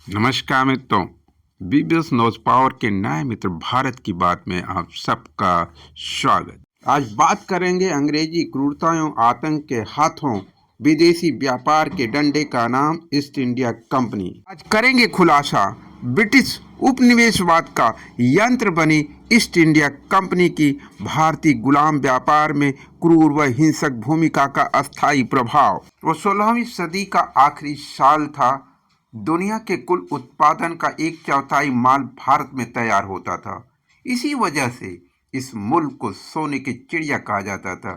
नमस्कार मित्रों। BBS news power के नए मित्र भारत की बात में आप सबका स्वागत। आज बात करेंगे अंग्रेजी क्रूरताओं आतंक के हाथों विदेशी व्यापार के डंडे का नाम ईस्ट इंडिया कंपनी। आज करेंगे खुलासा ब्रिटिश उपनिवेशवाद का यंत्र बनी ईस्ट इंडिया कंपनी की भारतीय गुलाम व्यापार में क्रूर व हिंसक भूमिका का अस्थायी प्रभाव। वो 16वीं सदी का आखिरी साल था। दुनिया के कुल उत्पादन का 1/4 माल भारत में तैयार होता था। इसी वजह से इस मुल्क को सोने की चिड़िया कहा जाता था।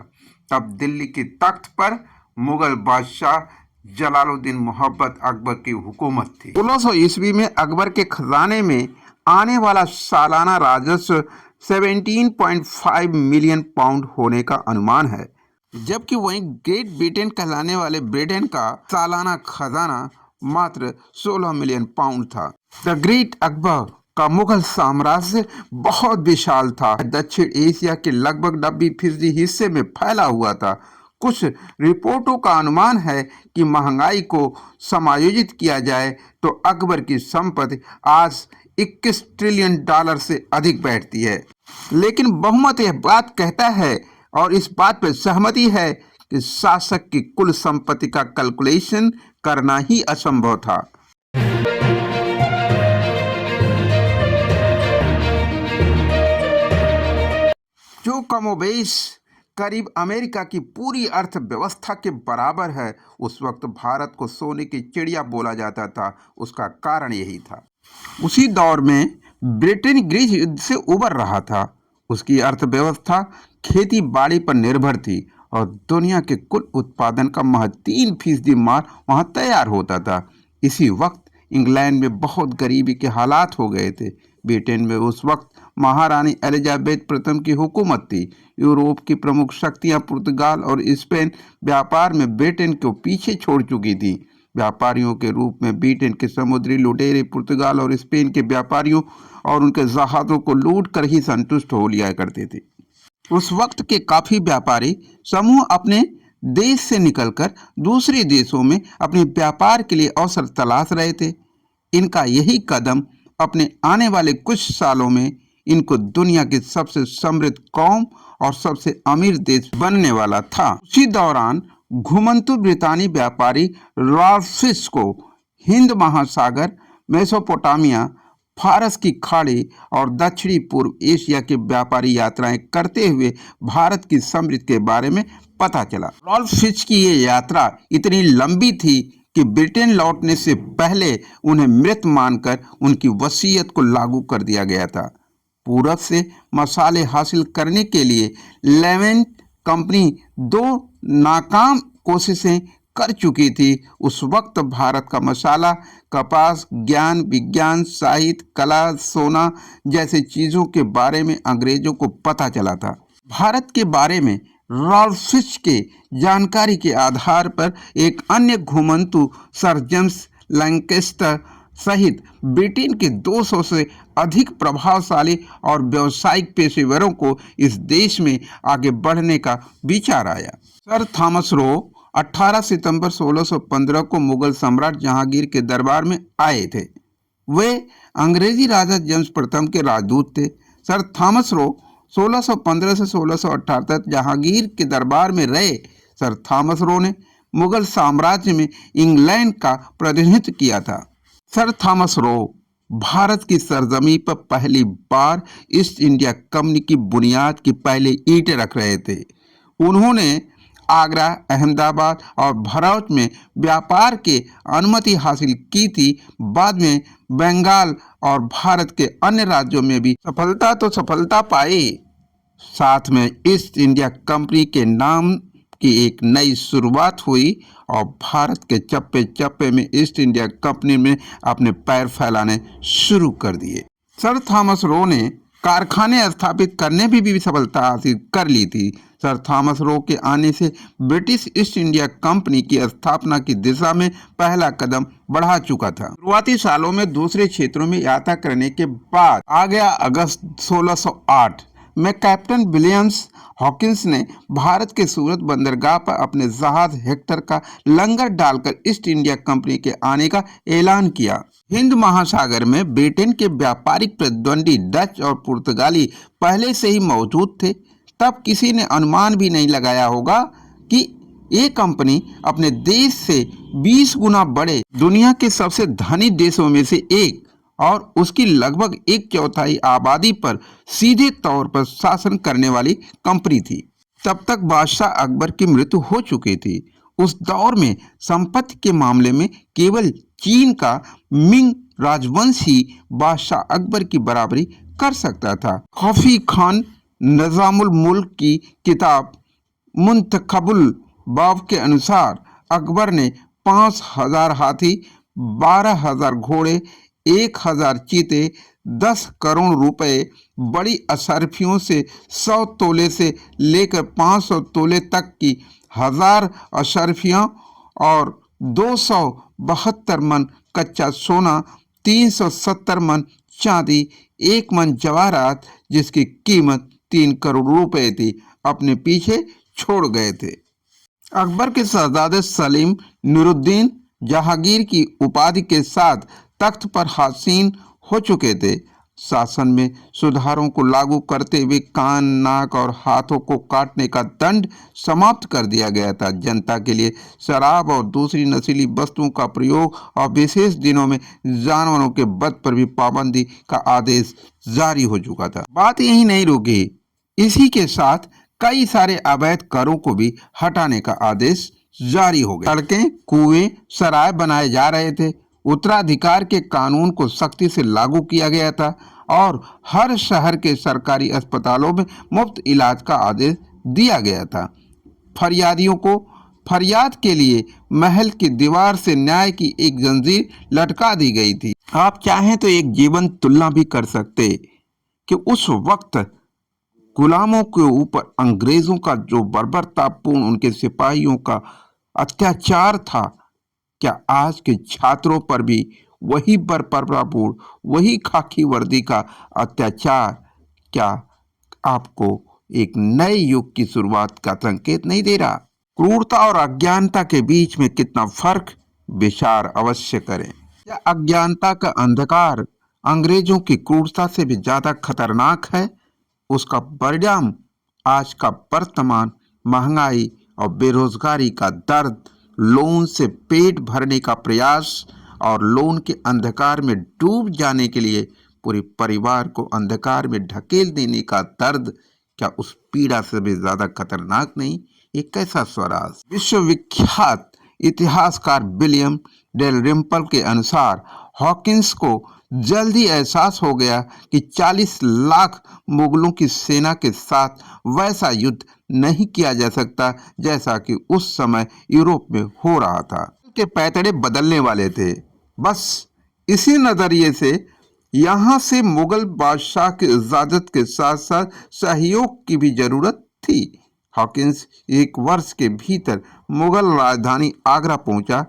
तब दिल्ली के तख्त पर मुगल बादशाह जलालुद्दीन मोहब्बत अकबर की हुकूमत थी। 1600 ईस्वी में अकबर के खजाने में आने वाला सालाना राजस्व 17.5 मिलियन पाउंड होने का अनुमान है, जबकि वहीं ग्रेट ब्रिटेन कहलाने वाले ब्रिटेन का सालाना खजाना मात्र 16 मिलियन पाउंड था। द ग्रेट अकबर का मुगल साम्राज्य बहुत विशाल था, दक्षिण एशिया के लगभग 90% हिस्से में फैला हुआ था। कुछ रिपोर्टों का अनुमान है कि महंगाई को समायोजित किया जाए तो अकबर की संपत्ति आज 21 ट्रिलियन डॉलर से अधिक बैठती है। लेकिन बहुमत यह बात कहता है और इस बात पर सहमति है कि शासक की कुल संपत्ति का कैलकुलेशन करना ही असंभव था। जो कमोबेश करीब अमेरिका की पूरी अर्थव्यवस्था के बराबर है, उस वक्त भारत को सोने की चिड़िया बोला जाता था। उसका कारण यही था। उसी दौर में ब्रिटेन गृह युद्ध से उबर रहा था। उसकी अर्थव्यवस्था खेती बाड़ी पर निर्भर थी और दुनिया के कुल उत्पादन का महज 3% माल वहां तैयार होता था। इसी वक्त इंग्लैंड में बहुत गरीबी के हालात हो गए थे। ब्रिटेन में उस वक्त महारानी एलिजाबेथ प्रथम की हुकूमत थी। यूरोप की प्रमुख शक्तियां पुर्तगाल और स्पेन व्यापार में ब्रिटेन को पीछे छोड़ चुकी थी। व्यापारियों के रूप में ब्रिटेन के समुद्री लुटेरे पुर्तगाल और स्पेन के व्यापारियों और उनके जहाजों को लूट कर ही संतुष्ट हो लिया करते थे। उस वक्त के काफी व्यापारी समूह अपने देश से निकलकर दूसरे देशों में अपने व्यापार के लिए अवसर तलाश रहे थे। इनका यही कदम अपने आने वाले कुछ सालों में इनको दुनिया की सबसे समृद्ध कौम और सबसे अमीर देश बनने वाला था। उसी दौरान घुमंतु ब्रितानी व्यापारी रॉल्फ फिश को हिंद महासागर, मेसोपोटामिया, फारस की खाड़ी और दक्षिणी पूर्व एशिया के व्यापारी यात्राएं करते हुए भारत की समृद्धि के बारे में पता चला। रॉल्फ फिच की ये यात्रा इतनी लंबी थी कि ब्रिटेन लौटने से पहले उन्हें मृत मानकर उनकी वसीयत को लागू कर दिया गया था। पूरब से मसाले हासिल करने के लिए लेवेंट कंपनी 2 नाकाम कोशिशें कर चुकी थी। उस वक्त भारत का मसाला, कपास, ज्ञान, विज्ञान, साहित्य, कला, सोना जैसे चीजों के बारे में अंग्रेजों को पता चला था। भारत के बारे में रॉल्फ फिच के जानकारी के आधार पर एक अन्य घुमंतु सर जेम्स लैंकेस्टर सहित ब्रिटेन के 200 से अधिक प्रभावशाली और व्यावसायिक पेशेवरों को इस देश में आगे बढ़ने का विचार आया। सर थॉमस रो 18 सितंबर 1615 को मुगल सम्राट जहांगीर के दरबार में आए थे। वे अंग्रेजी राजा जेम्स प्रथम के राजदूत थे। सर थॉमस रो 1615 से 1618 तक जहांगीर के दरबार में रहे। सर थॉमस रो ने मुगल साम्राज्य में इंग्लैंड का प्रतिनिधित्व किया था। सर थॉमस रो भारत की सरजमी पर पहली बार ईस्ट इंडिया कंपनी की बुनियाद की पहले ईंटें रख रहे थे। उन्होंने आगरा, अहमदाबाद और भरूच में व्यापार की अनुमति हासिल की थी। बाद में बंगाल और भारत के अन्य राज्यों में भी सफलता पाई। साथ में ईस्ट इंडिया कंपनी के नाम की एक नई शुरुआत हुई और भारत के चप्पे चप्पे में ईस्ट इंडिया कंपनी में अपने पैर फैलाने शुरू कर दिए। सर थॉमस रो ने कारखाने स्थापित करने में भी सफलता हासिल कर ली थी। सर थॉमस रो के आने से ब्रिटिश ईस्ट इंडिया कंपनी की स्थापना की दिशा में पहला कदम बढ़ा चुका था। शुरुआती सालों में दूसरे क्षेत्रों में यात्रा करने के बाद आ गया अगस्त 1608 में कैप्टन विलियम्स हॉकिंस ने भारत के सूरत बंदरगाह पर अपने जहाज हेक्टर का लंगर डालकर ईस्ट इंडिया कंपनी के आने का ऐलान किया। हिंद महासागर में ब्रिटेन के व्यापारिक प्रतिद्वंदी डच और पुर्तगाली पहले से ही मौजूद थे। तब किसी ने अनुमान भी नहीं लगाया होगा कि ये कंपनी अपने देश से 20 गुना बड़े दुनिया के सबसे धनी देशों में से एक और उसकी लगभग 1/4 आबादी पर सीधे तौर पर शासन करने वाली कंपनी थी। तब तक बादशाह अकबर की मृत्यु हो चुकी थी। उस दौर में संपत्ति के मामले में केवल चीन का मिंग राजवंश ही बादशाह अकबर की बराबरी कर सकता था। खफी खान निजामुल मुल्क की किताब मुंतखबुल बाब के अनुसार अकबर ने 5000 हाथी, 12,000 घोड़े, 1000 चीते, 10 करोड़ रुपए, बड़ी अशर्फियों से 100 तोले से लेकर 500 तोले तक की 1000 अशर्फियाँ और 272 मन कच्चा सोना, 370 मन चांदी, 1 मन जवाहरात जिसकी कीमत 3 करोड़ रुपए थी अपने पीछे छोड़ गए थे। अकबर के शहजादे सलीम नूरुद्दीन जहांगीर की उपाधि के साथ तख्त पर हासिल हो चुके थे। शासन में सुधारों को लागू करते हुए कान, नाक और हाथों को काटने का दंड समाप्त कर दिया गया था। जनता के लिए शराब और दूसरी नशीली वस्तुओं का प्रयोग और विशेष दिनों में जानवरों के वध पर भी पाबंदी का आदेश जारी हो चुका था। बात यही नहीं रुकी, इसी के साथ कई सारे अवैध करों को भी हटाने का आदेश जारी हो गया। सड़कें, कुएं, सराय बनाए जा रहे थे। उत्तराधिकार के कानून को सख्ती से लागू किया गया था और हर शहर के सरकारी अस्पतालों में मुफ्त इलाज का आदेश दिया गया था। फरियादियों को फरियाद के लिए महल की दीवार से न्याय की एक जंजीर लटका दी गई थी। आप चाहें तो एक जीवन तुलना भी कर सकते कि उस वक्त गुलामों के ऊपर अंग्रेजों का जो बर्बरतापूर्ण उनके सिपाहियों का अत्याचार था, क्या आज के छात्रों पर भी वही बर्बरतापूर्ण, वही खाकी वर्दी का अत्याचार क्या आपको एक नए युग की शुरुआत का संकेत नहीं दे रहा? क्रूरता और अज्ञानता के बीच में कितना फर्क विचार अवश्य करें। क्या अज्ञानता का अंधकार अंग्रेजों की क्रूरता से भी ज्यादा खतरनाक है? उसका परिणाम आज का वर्तमान महंगाई और बेरोजगारी का दर्द, लोन से पेट भरने का प्रयास और लोन के अंधकार में डूब जाने के लिए पूरे परिवार को अंधकार में ढकेल देने का दर्द, क्या उस पीड़ा से भी ज्यादा खतरनाक नहीं? एक कैसा स्वराज। विश्वविख्यात इतिहासकार विलियम डेलरिम्पल के अनुसार हॉकिंस को जल्द ही एहसास हो गया कि 40 लाख मुगलों की सेना के साथ वैसा युद्ध नहीं किया जा सकता जैसा कि उस समय यूरोप में हो रहा था। के पैतड़े बदलने वाले थे। बस इसी नजरिए से यहाँ से मुगल बादशाह की इजाजत के साथ साथ सहयोग की भी जरूरत थी। हॉकिंस 1 वर्ष के भीतर मुगल राजधानी आगरा पहुंचा।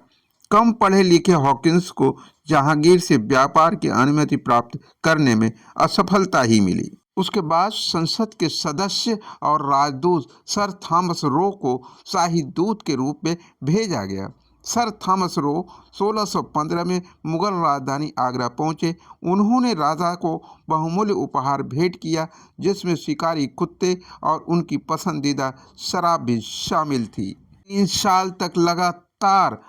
कम पढ़े लिखे हॉकिंस को जहांगीर से व्यापार की अनुमति प्राप्त करने में असफलता ही मिली। उसके बाद संसद के सदस्य और राजदूत सर थॉमस रो को शाही दूत के रूप में भेजा गया। सर थॉमस रो 1615 में मुगल राजधानी आगरा पहुंचे। उन्होंने राजा को बहुमूल्य उपहार भेंट किया, जिसमें शिकारी कुत्ते और उनकी पसंदीदा शराब भी शामिल थी। 3 साल तक लगातार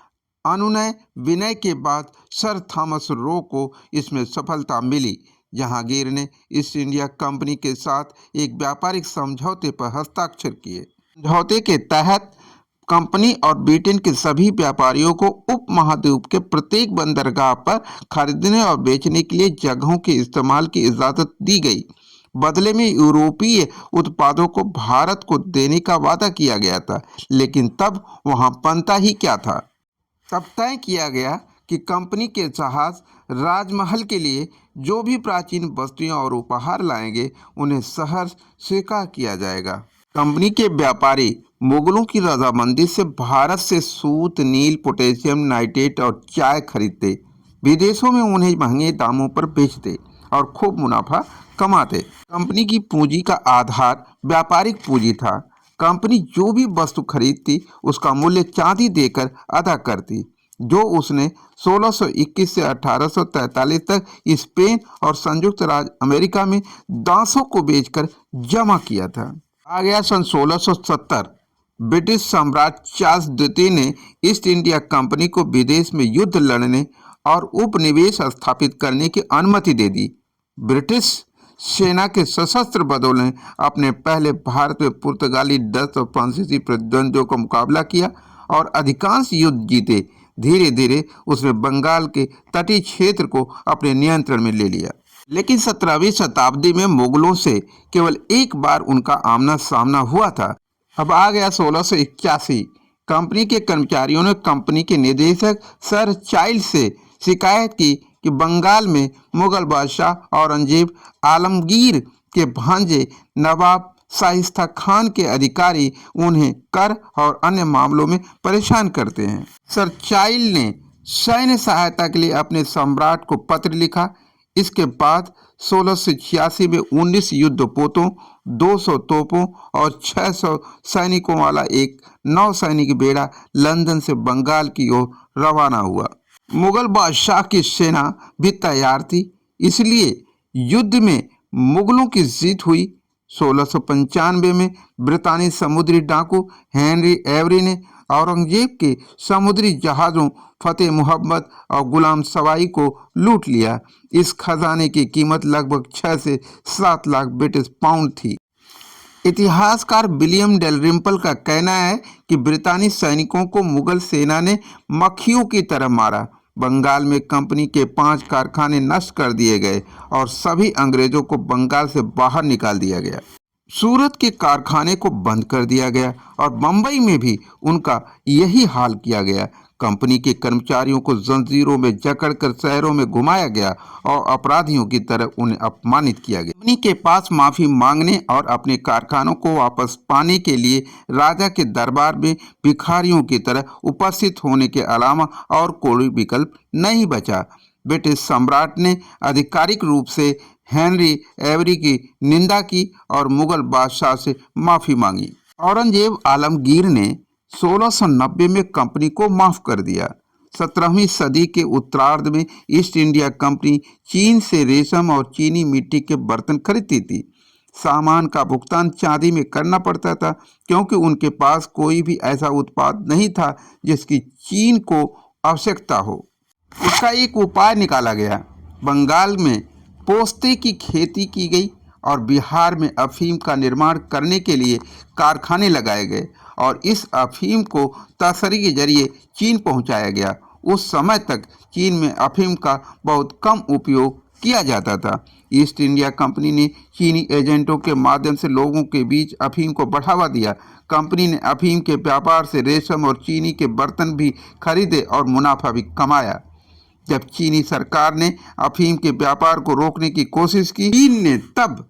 अनुनय विनय के बाद सर थॉमस रो को इसमें सफलता मिली। जहांगीर ने ईस्ट इंडिया कंपनी के साथ एक व्यापारिक समझौते पर हस्ताक्षर किए। समझौते के तहत कंपनी और ब्रिटेन के सभी व्यापारियों को उपमहाद्वीप के प्रत्येक बंदरगाह पर खरीदने और बेचने के लिए जगहों के इस्तेमाल की इजाजत दी गई। बदले में यूरोपीय उत्पादों को भारत को देने का वादा किया गया था, लेकिन तब वहां बनता ही क्या था। तब तय किया गया कि कंपनी के जहाज राजमहल के लिए जो भी प्राचीन वस्तुएं और उपहार लाएंगे उन्हें शहर स्वीकार किया जाएगा। कंपनी के व्यापारी मुगलों की रजामंदी से भारत से सूत, नील, पोटेशियम नाइट्रेट और चाय खरीदते, विदेशों में उन्हें महंगे दामों पर बेचते। और खूब मुनाफा कमाते। कंपनी की पूंजी का आधार व्यापारिक पूंजी था। कंपनी जो भी वस्तु खरीदती उसका मूल्य चांदी देकर अदा करती, जो उसने 1621 से 1843 तक स्पेन और संयुक्त राज्य अमेरिका में दासों को बेचकर जमा किया था। आ गया सन 1670। ब्रिटिश सम्राट चार्ल्स द्वितीय ने ईस्ट इंडिया कंपनी को विदेश में युद्ध लड़ने और उपनिवेश स्थापित करने की अनुमति दे दी। ब्रिटिश सेना के सशस्त्र बलों ने अपने पहले भारत में पुर्तगाली, डच और फ्रांसीसी प्रतिद्वंदियों का मुकाबला किया और अधिकांश युद्ध जीते। धीरे धीरे उसने बंगाल के तटीय क्षेत्र को अपने नियंत्रण में ले लिया। लेकिन 17वीं शताब्दी में मुगलों से केवल एक बार उनका आमना सामना हुआ था। अब आ गया 1681। कंपनी के कर्मचारियों ने कंपनी के निदेशक सर चाइल्ड से शिकायत की कि बंगाल में मुगल बादशाह औरंगजेब आलमगीर के भांजे नवाब शाइस्ता खान के अधिकारी उन्हें कर और अन्य मामलों में परेशान करते हैं। सर चाइल्ड ने सैन्य सहायता के लिए अपने सम्राट को पत्र लिखा। इसके बाद 1686 में 19 युद्धपोतों, 200 तोपों और 600 सैनिकों वाला एक नौसैनिक बेड़ा लंदन से बंगाल की ओर रवाना हुआ। मुगल बादशाह की सेना भी तैयार थी, इसलिए युद्ध में मुगलों की जीत हुई। 1695 में ब्रितानी समुद्री डाकू हेनरी एवरी ने औरंगजेब के समुद्री जहाज़ों फतेह मुहम्मद और गुलाम सवाई को लूट लिया। इस खजाने की कीमत लगभग 6 से 7 लाख ब्रिटिश पाउंड थी। इतिहासकार विलियम डेलरिम्पल का कहना है कि ब्रितानी सैनिकों को मुगल सेना ने मक्खियों की तरह मारा। बंगाल में कंपनी के 5 कारखाने नष्ट कर दिए गए और सभी अंग्रेजों को बंगाल से बाहर निकाल दिया गया। सूरत के कारखाने को बंद कर दिया गया और बंबई में भी उनका यही हाल किया गया। कंपनी के कर्मचारियों को जंजीरों में जकड़कर शहरों में घुमाया गया और अपराधियों की तरह उन्हें अपमानित किया गया। कंपनी के पास माफी मांगने और अपने कारखानों को वापस पाने के लिए राजा के दरबार में भिखारियों की तरह उपस्थित होने के अलावा और कोई विकल्प नहीं बचा। ब्रिटिश सम्राट ने आधिकारिक रूप से हेनरी एवरी की निंदा की और मुगल बादशाह से माफी मांगी। औरंगजेब आलमगीर ने 1690 में कंपनी को माफ कर दिया। 17वीं सदी के उत्तरार्ध में ईस्ट इंडिया कंपनी चीन से रेशम और चीनी मिट्टी के बर्तन खरीदती थी। सामान का भुगतान चांदी में करना पड़ता था, क्योंकि उनके पास कोई भी ऐसा उत्पाद नहीं था जिसकी चीन को आवश्यकता हो। इसका एक उपाय निकाला गया। बंगाल में पोस्ते की खेती की गई और बिहार में अफीम का निर्माण करने के लिए कारखाने लगाए गए और इस अफीम को तस्करी के जरिए चीन पहुंचाया गया। उस समय तक चीन में अफीम का बहुत कम उपयोग किया जाता था। ईस्ट इंडिया कंपनी ने चीनी एजेंटों के माध्यम से लोगों के बीच अफीम को बढ़ावा दिया। कंपनी ने अफीम के व्यापार से रेशम और चीनी के बर्तन भी खरीदे और मुनाफा भी कमाया। जब चीनी सरकार ने अफीम के व्यापार को रोकने की कोशिश की, चीन ने तब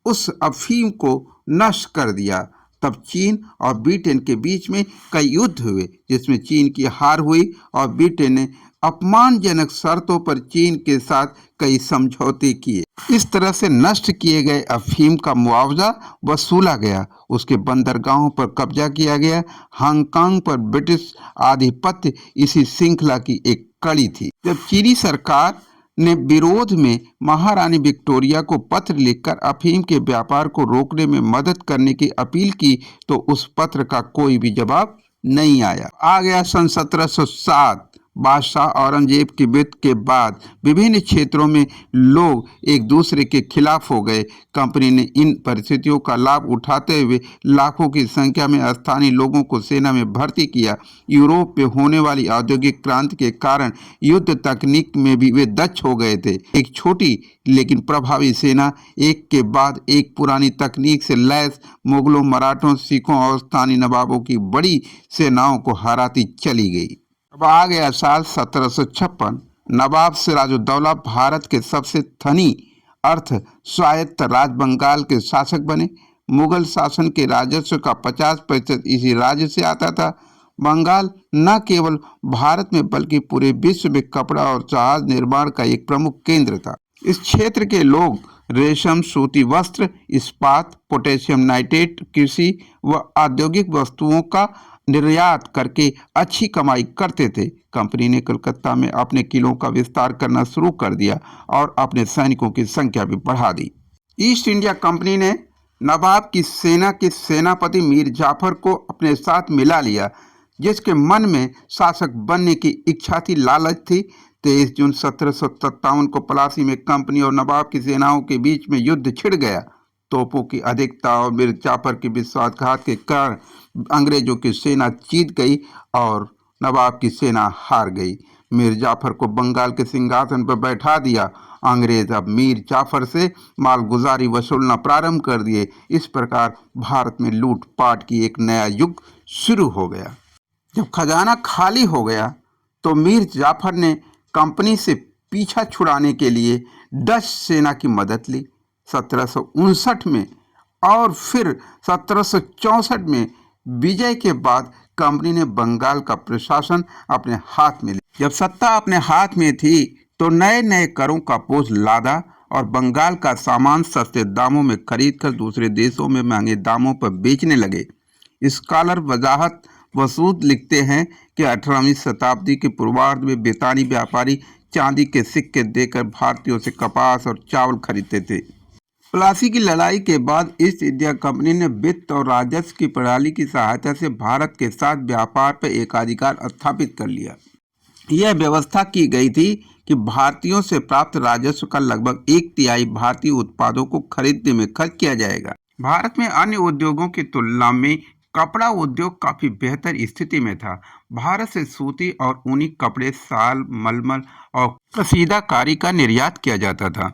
उस अफीम को नष्ट कर दिया। तब चीन और ब्रिटेन के बीच में कई युद्ध हुए, जिसमें चीन की हार हुई और ब्रिटेन ने अपमानजनक शर्तों पर चीन के साथ कई समझौते किए। इस तरह से नष्ट किए गए अफीम का मुआवजा वसूला गया। उसके बंदरगाहों पर कब्जा किया गया। हांगकांग पर ब्रिटिश आधिपत्य इसी श्रृंखला की एक कड़ी थी। जब चीनी सरकार ने विरोध में महारानी विक्टोरिया को पत्र लिखकर अफीम के व्यापार को रोकने में मदद करने की अपील की, तो उस पत्र का कोई भी जवाब नहीं आया। आ गया सन 1707। बादशाह औरंगजेब की मृत्यु के बाद विभिन्न क्षेत्रों में लोग एक दूसरे के खिलाफ हो गए। कंपनी ने इन परिस्थितियों का लाभ उठाते हुए लाखों की संख्या में स्थानीय लोगों को सेना में भर्ती किया। यूरोप में होने वाली औद्योगिक क्रांति के कारण युद्ध तकनीक में भी वे दक्ष हो गए थे। एक छोटी लेकिन प्रभावी सेना एक के बाद एक पुरानी तकनीक से लैस मुगलों, मराठों, सिखों और स्थानीय नवाबों की बड़ी सेनाओं को हराती चली गई। अब आ गया साल 1756। नवाब सिराजुद्दौला भारत के सबसे धनी अर्थ स्वायत्त राज बंगाल के शासक बने। मुगल शासन के राजस्व का 50% इसी राज्य से आता था। बंगाल न केवल भारत में बल्कि पूरे विश्व में कपड़ा और जहाज निर्माण का एक प्रमुख केंद्र था। इस क्षेत्र के लोग रेशम, सूती वस्त्र, इस्पात, पोटेशियम नाइट्रेट, कृषि व औद्योगिक वस्तुओं का निर्यात करके अच्छी कमाई करते थे। कंपनी ने कलकत्ता में अपने किलों का विस्तार करना शुरू कर दिया और अपने सैनिकों की संख्या भी बढ़ा दी। ईस्ट इंडिया कंपनी ने नवाब की सेना के सेनापति मीर जाफर को अपने साथ मिला लिया, जिसके मन में शासक बनने की इच्छा थी, लालच थी। 23 जून 1757 को प्लासी में कंपनी और नवाब की सेनाओं के बीच में युद्ध छिड़ गया। तोपों की अधिकता और मीर जाफर के विश्वासघात के कारण अंग्रेजों की सेना जीत गई और नवाब की सेना हार गई। मीर जाफर को बंगाल के सिंहासन पर बैठा दिया। अंग्रेज अब मीर जाफर से मालगुजारी वसूलना प्रारंभ कर दिए। इस प्रकार भारत में लूटपाट की एक नया युग शुरू हो गया। जब खजाना खाली हो गया तो मीर जाफर ने कंपनी से पीछा छुड़ाने के लिए डच सेना की मदद ली। 1759 में और फिर 1764 में विजय के बाद कंपनी ने बंगाल का प्रशासन अपने हाथ में लिया। जब सत्ता अपने हाथ में थी तो नए नए करों का बोझ लादा और बंगाल का सामान सस्ते दामों में खरीदकर दूसरे देशों में महंगे दामों पर बेचने लगे। स्कॉलर वजाहत वसूद लिखते हैं कि 18वीं शताब्दी के पूर्वार्ध में बेतानी व्यापारी चांदी के सिक्के देकर भारतीयों से कपास और चावल खरीदते थे। प्लासी की लड़ाई के बाद ईस्ट इंडिया कंपनी ने वित्त और राजस्व की प्रणाली की सहायता से भारत के साथ व्यापार पर एकाधिकार स्थापित कर लिया। यह व्यवस्था की गई थी कि भारतीयों से प्राप्त राजस्व का लगभग 1/3 भारतीय उत्पादों को खरीदने में खर्च किया जाएगा। भारत में अन्य उद्योगों की तुलना में कपड़ा उद्योग काफी बेहतर स्थिति में था। भारत से सूती और ऊनी कपड़े, साल, मलमल और कसीदाकारी का निर्यात किया जाता था।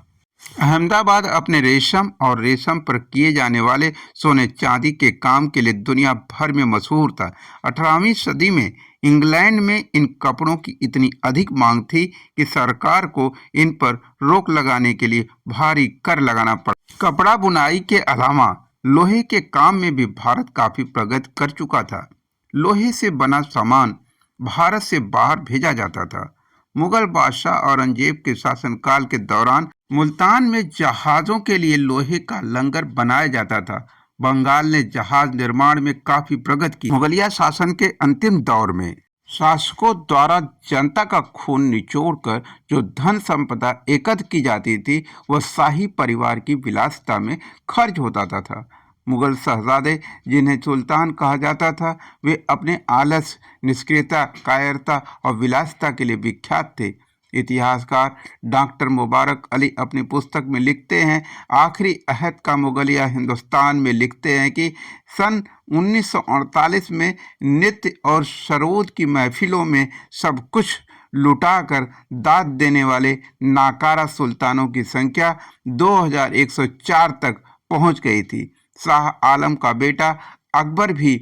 अहमदाबाद अपने रेशम और रेशम पर किए जाने वाले सोने चांदी के काम के लिए दुनिया भर में मशहूर था। 18वीं सदी में इंग्लैंड में इन कपड़ों की इतनी अधिक मांग थी कि सरकार को इन पर रोक लगाने के लिए भारी कर लगाना पड़ा। कपड़ा बुनाई के अलावा लोहे के काम में भी भारत काफी प्रगति कर चुका था। लोहे से बना सामान भारत से बाहर भेजा जाता था। मुगल बादशाह औरंगजेब के शासनकाल के दौरान मुल्तान में जहाजों के लिए लोहे का लंगर बनाया जाता था। बंगाल ने जहाज निर्माण में काफी प्रगति की। मुगलिया शासन के अंतिम दौर में शासकों द्वारा जनता का खून निचोड़कर जो धन संपदा एकत्र की जाती थी, वह शाही परिवार की विलासिता में खर्च होता था। मुगल शहजादे, जिन्हें सुल्तान कहा जाता था, वे अपने आलस, निष्क्रियता, कायरता और विलासिता के लिए विख्यात थे। इतिहासकार डॉक्टर मुबारक अली अपनी पुस्तक में लिखते हैं, आखिरी अहद का मुगलिया हिंदुस्तान में लिखते हैं कि सन 1948 में नृत्य और सरोद की महफिलों में सब कुछ लुटाकर दाद देने वाले नाकारा सुल्तानों की संख्या 2104 तक पहुंच गई थी। शाह आलम का बेटा अकबर भी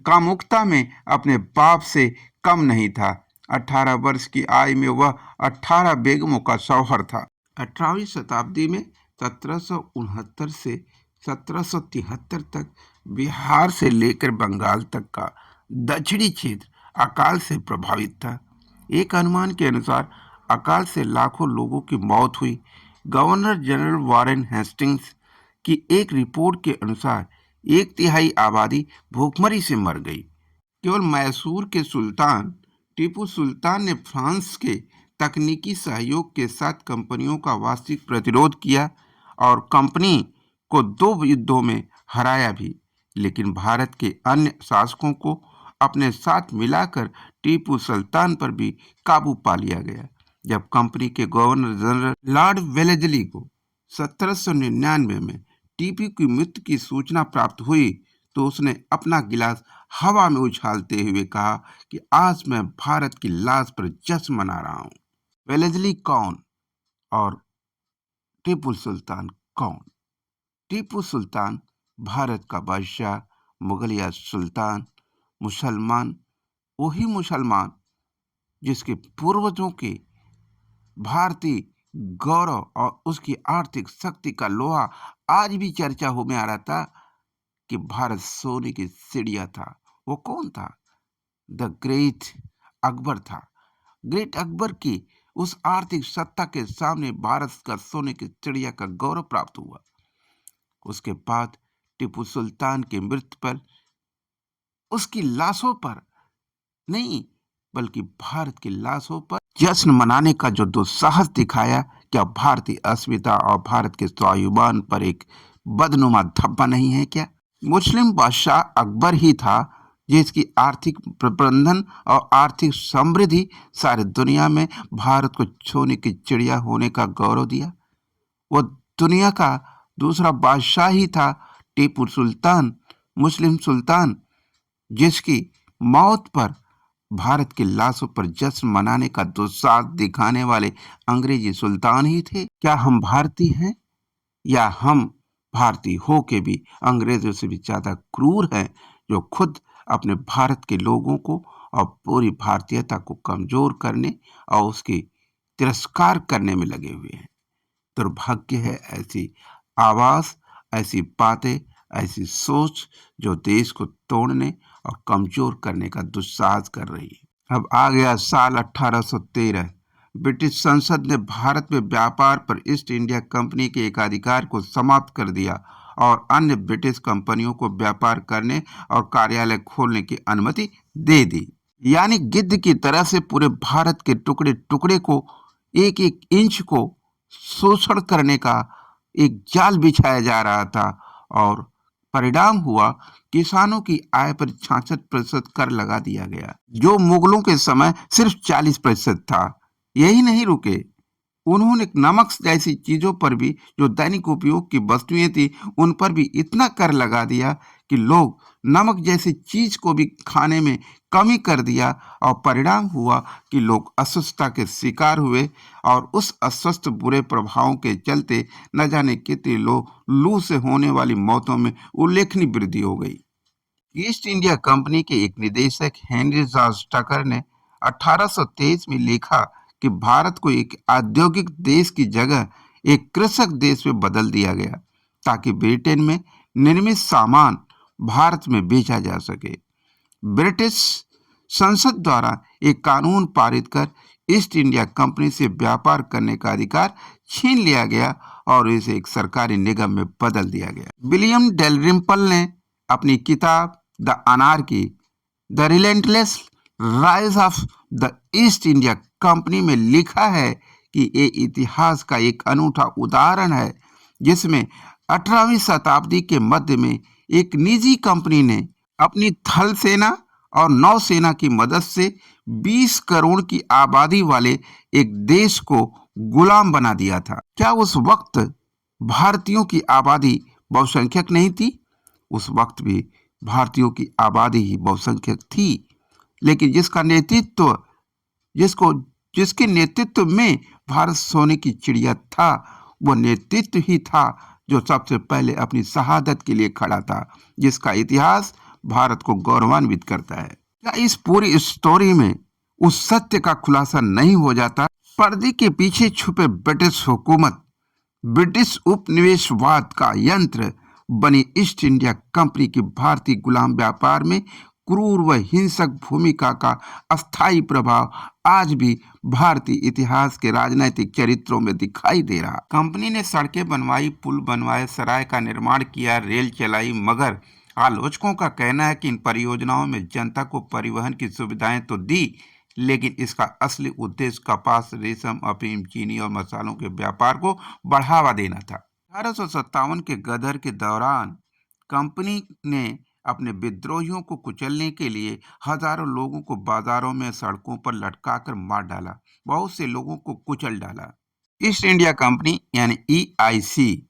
कामुकता में अपने बाप से कम नहीं था। 18 वर्ष की आयु में वह 18 बेगमों का शौहर था। 18वीं शताब्दी में 1769 से 1773 तक बिहार से लेकर बंगाल तक का दक्षिणी क्षेत्र अकाल से प्रभावित था। एक अनुमान के अनुसार अकाल से लाखों लोगों की मौत हुई। गवर्नर जनरल वॉरेन हेस्टिंग्स की एक रिपोर्ट के अनुसार 1/3 आबादी भूखमरी से मर गई। केवल मैसूर के सुल्तान टीपू सुल्तान ने फ्रांस के तकनीकी सहयोग के साथ कंपनियों का वास्तविक प्रतिरोध किया और कंपनी को 2 युद्धों में हराया भी। लेकिन भारत के अन्य शासकों को अपने साथ मिलाकर टीपू सुल्तान पर भी काबू पा लिया गया। जब कंपनी के गवर्नर जनरल लॉर्ड वेलेस्ली को 1799 में टीपू की मृत्यु की सूचना प्राप्त हुई तो उसने अपना गिलास हवा में उछालते हुए कहा कि आज मैं भारत की लाश पर जश्न मना रहा हूं। वेलेस्ली कौन और टीपू सुल्तान कौन? टीपू सुल्तान भारत का बादशाह, मुगलिया सुल्तान, मुसलमान, वही मुसलमान जिसके पूर्वजों के भारतीय गौरव और उसकी आर्थिक शक्ति का लोहा आज भी चर्चा हो में आ रहा था कि भारत सोने की चिड़िया था। वो कौन था? द ग्रेट अकबर था। ग्रेट अकबर की उस आर्थिक सत्ता के सामने भारत का सोने की चिड़िया का गौरव प्राप्त हुआ। उसके बाद टीपू सुल्तान की मृत्यु पर उसकी लाशों पर नहीं, बल्कि भारत की लाशों पर जश्न मनाने का जो दुस्साहस दिखाया, क्या भारतीय अस्मिता और भारत के स्वाभिमान पर एक बदनुमा धब्बा नहीं है क्या? मुस्लिम बादशाह अकबर ही था जिसकी आर्थिक प्रबंधन और आर्थिक समृद्धि सारी दुनिया में भारत को सोने की चिड़िया होने का गौरव दिया। वो दुनिया का दूसरा बादशाह ही था टीपू सुल्तान, मुस्लिम सुल्तान, जिसकी मौत पर भारत की लाशों पर जश्न मनाने का दुस्साहस दिखाने वाले अंग्रेजी सुल्तान ही थे। क्या हम भारतीय हैं, या हम भारतीय हो के भी अंग्रेजों से भी ज्यादा क्रूर हैं, जो खुद अपने भारत के लोगों को और पूरी भारतीयता को कमजोर करने और उसकी तिरस्कार करने में लगे हुए हैं? दुर्भाग्य है ऐसी आवाज, ऐसी बातें, ऐसी सोच जो देश को तोड़ने और कमजोर करने का दुस्साहस कर रही है। अब आ गया साल 1813। ब्रिटिश संसद ने भारत में व्यापार पर ईस्ट इंडिया कंपनी के एकाधिकार को समाप्त कर दिया और अन्य ब्रिटिश कंपनियों को व्यापार करने और कार्यालय खोलने की अनुमति दे दी। यानी गिद्ध की तरह से पूरे भारत के टुकड़े टुकड़े को, एक एक इंच को शोषण करने का एक जाल बिछाया जा रहा था और परिणाम हुआ किसानों की आय पर 66% कर लगा दिया गया, जो मुगलों के समय सिर्फ 40% था। यही नहीं रुके, उन्होंने नमक जैसी चीजों पर भी, जो दैनिक उपयोग की वस्तुएं थी, उन पर भी इतना कर लगा दिया कि लोग नमक जैसी चीज को भी खाने में कमी कर दिया और परिणाम हुआ कि लोग अस्वस्थता के शिकार हुए और उस अस्वस्थ बुरे प्रभावों के चलते न जाने कितने लोग लू से होने वाली मौतों में उल्लेखनीय वृद्धि हो गई। ईस्ट इंडिया कंपनी के एक निदेशक हेनरी जॉर्ज टकर ने 1823 में लिखा कि भारत को एक औद्योगिक देश की जगह एक कृषक देश में बदल दिया गया ताकि ब्रिटेन में निर्मित सामान भारत में बेचा जा सके। ब्रिटिश संसद द्वारा एक कानून पारित कर ईस्ट इंडिया कंपनी से व्यापार करने का अधिकार छीन लिया गया और इसे एक सरकारी निगम में बदल दिया गया। विलियम डेलरिम्पल ने अपनी किताब the anarchy, the relentless rise of the east India company में लिखा है कि ये इतिहास का एक अनूठा उदाहरण है जिसमें 18वीं शताब्दी के मध्य में एक निजी कंपनी ने अपनी थल सेना और नौसेना की मदद से 20 करोड़ की आबादी वाले एक देश को गुलाम बना दिया था। क्या उस वक्त भारतीयों की आबादी बहुसंख्यक नहीं थी? उस वक्त भी भारतीयों की आबादी ही बहुसंख्यक थी, लेकिन जिसके नेतृत्व में भारत सोने की चिड़िया था, वो नेतृत्व ही था जो सबसे पहले अपनी शहादत के लिए खड़ा था, जिसका इतिहास भारत को गौरवान्वित करता है। क्या इस पूरी स्टोरी में उस सत्य का खुलासा नहीं हो जाता? पर्दे के पीछे छुपे ब्रिटिश हुकूमत, ब्रिटिश उपनिवेशवाद का यंत्र बनी ईस्ट इंडिया कंपनी की भारतीय गुलाम व्यापार में क्रूर व हिंसक भूमिका का अस्थायी प्रभाव आज भी भारतीय इतिहास के राजनीतिक चरित्रों में दिखाई दे रहा। कंपनी ने सड़कें बनवाई, पुल बनवाए, सराय का निर्माण किया, रेल चलाई, मगर आलोचकों का कहना है कि इन परियोजनाओं में जनता को परिवहन की सुविधाएं तो दी, लेकिन इसका असली उद्देश्य कपास, रेशम, अफीम, चीनी और मसालों के व्यापार को बढ़ावा देना था। 1857 के गदर के दौरान कंपनी ने अपने विद्रोहियों को कुचलने के लिए हजारों लोगों को बाजारों में, सड़कों पर लटकाकर मार डाला, बहुत से लोगों को कुचल डाला। ईस्ट इंडिया कंपनी यानी EIC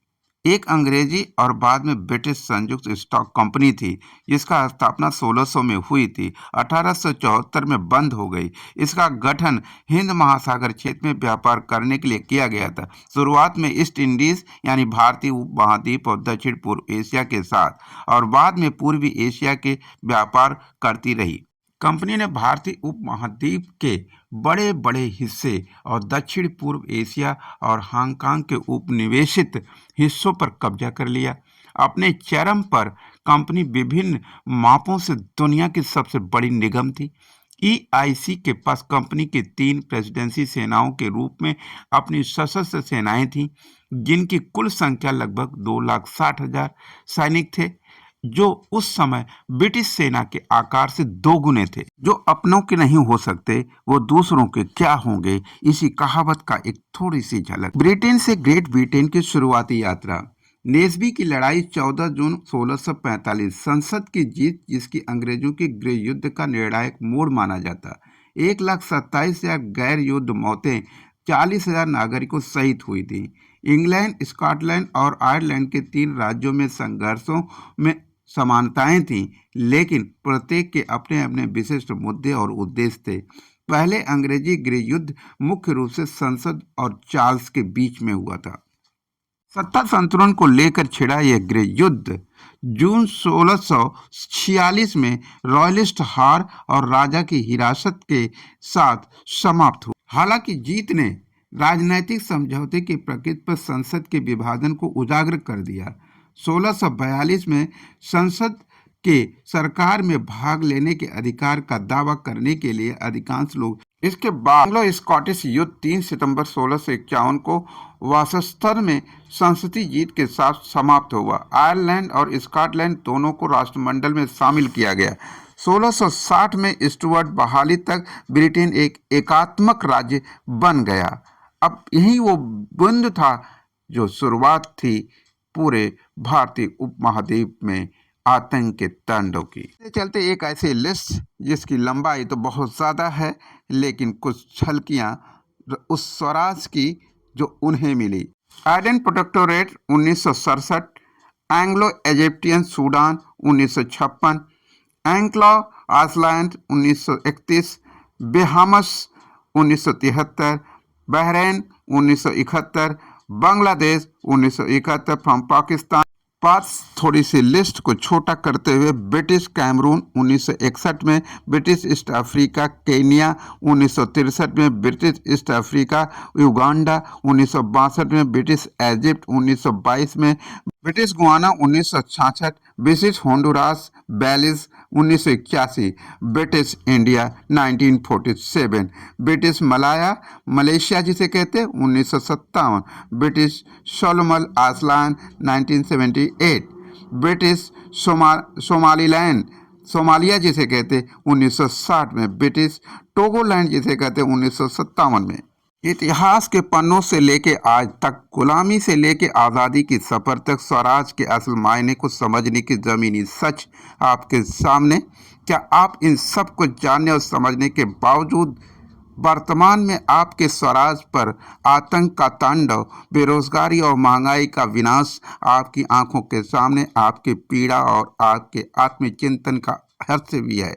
एक अंग्रेजी और बाद में ब्रिटिश संयुक्त स्टॉक कंपनी थी, जिसका स्थापना 1600 में हुई थी, 1874 में बंद हो गई। इसका गठन हिंद महासागर क्षेत्र में व्यापार करने के लिए किया गया था। शुरुआत में ईस्ट इंडीज यानी भारतीय उपमहाद्वीप और दक्षिण पूर्व एशिया के साथ और बाद में पूर्वी एशिया के व्यापार करती रही। कंपनी ने भारतीय उपमहाद्वीप के बड़े बड़े हिस्से और दक्षिण पूर्व एशिया और हांगकांग के उपनिवेशित हिस्सों पर कब्जा कर लिया। अपने चरम पर कंपनी विभिन्न मापों से दुनिया की सबसे बड़ी निगम थी। ईआईसी के पास कंपनी के 3 प्रेसिडेंसी सेनाओं के रूप में अपनी सशस्त्र सेनाएं थीं, जिनकी कुल संख्या लगभग 2,60,000 सैनिक थे, जो उस समय ब्रिटिश सेना के आकार से 2 गुने थे। जो अपनों के नहीं हो सकते, वो दूसरों के क्या होंगे, इसी कहावत का एक थोड़ी सी झलक। ब्रिटेन से ग्रेट ब्रिटेन की शुरुआती यात्रा। नेस्बी की लड़ाई 14 जून 1645, संसद की जीत जिसकी अंग्रेजों के गृह युद्ध का निर्णायक मोड़ माना जाता। 1,27,000 गैर युद्ध मौतें, 40,000 नागरिकों सहित हुई थी। इंग्लैंड, स्कॉटलैंड और आयरलैंड के 3 राज्यों में संघर्षों में समानताएं थीं, लेकिन प्रत्येक के अपने अपने विशिष्ट मुद्दे और उद्देश्य थे। पहले अंग्रेजी गृह युद्ध मुख्य रूप से संसद और चार्ल्स के बीच में हुआ था। सत्ता संतुलन को लेकर छिड़ा यह गृह युद्ध जून 1646 में रॉयलिस्ट हार और राजा की हिरासत के साथ समाप्त हुआ। हालांकि जीत ने राजनैतिक समझौते की प्रकृति पर संसद के विभाजन को उजागर कर दिया। 1642 में संसद के सरकार में भाग लेने के अधिकार का दावा करने के लिए अधिकांश लोग। इसके बाद एंग्लो स्कॉटिश युद्ध 3 सितंबर 1651 को वास्टर में संसदीय जीत के साथ समाप्त हुआ। आयरलैंड और स्कॉटलैंड दोनों को राष्ट्रमंडल में शामिल किया गया। 1660 में स्टुअर्ट बहाली तक ब्रिटेन एक एकात्मक राज्य बन गया। अब यही वो बिंदु था जो शुरुआत थी पूरे भारतीय उपमहाद्वीप में आतंक के तांडव की। चलते एक ऐसी लिस्ट जिसकी लंबाई तो बहुत ज़्यादा है, लेकिन कुछ झलकियाँ उस स्वराज की जो उन्हें मिली। Aden protectorate 1967, Anglo Egyptian Sudan 1956, Anglo Iceland 1931, Bahamas 1973, Bahrain 1971, Bangladesh 1971 from Pakistan. पास थोड़ी सी लिस्ट को छोटा करते हुए ब्रिटिश कैमरून 1961 में, ब्रिटिश ईस्ट अफ्रीका केन्या 1963 में, ब्रिटिश ईस्ट अफ्रीका युगांडा 1962 में, ब्रिटिश इजिप्ट 1922 में, British Guyana 1966, British Honduras Belize 1981, British India 1947, British Malaysia जिसे कहते हैं 1957, British Solomon island 1978, British Somalia जिसे कहते 1960 में, ब्रिटिश टोगोलैंड जिसे कहते 1957 में। इतिहास के पन्नों से लेके आज तक, गुलामी से लेके आज़ादी की सफ़र तक, स्वराज के असल मायने को समझने की ज़मीनी सच आपके सामने। क्या आप इन सब को जानने और समझने के बावजूद वर्तमान में आपके स्वराज पर आतंक का तांडव, बेरोजगारी और महंगाई का विनाश आपकी आंखों के सामने, आपकी पीड़ा और आपके आत्मचिंतन का हर्ष भी है?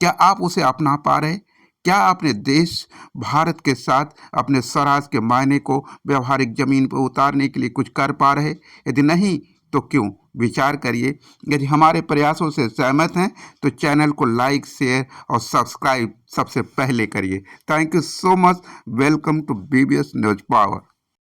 क्या आप उसे अपना पा रहे? क्या अपने देश भारत के साथ अपने स्वराज के मायने को व्यवहारिक जमीन पर उतारने के लिए कुछ कर पा रहे? यदि नहीं तो क्यों? विचार करिए। यदि हमारे प्रयासों से सहमत हैं तो चैनल को लाइक, शेयर और सब्सक्राइब सबसे पहले करिए। Thank you so much. Welcome to BBS news power.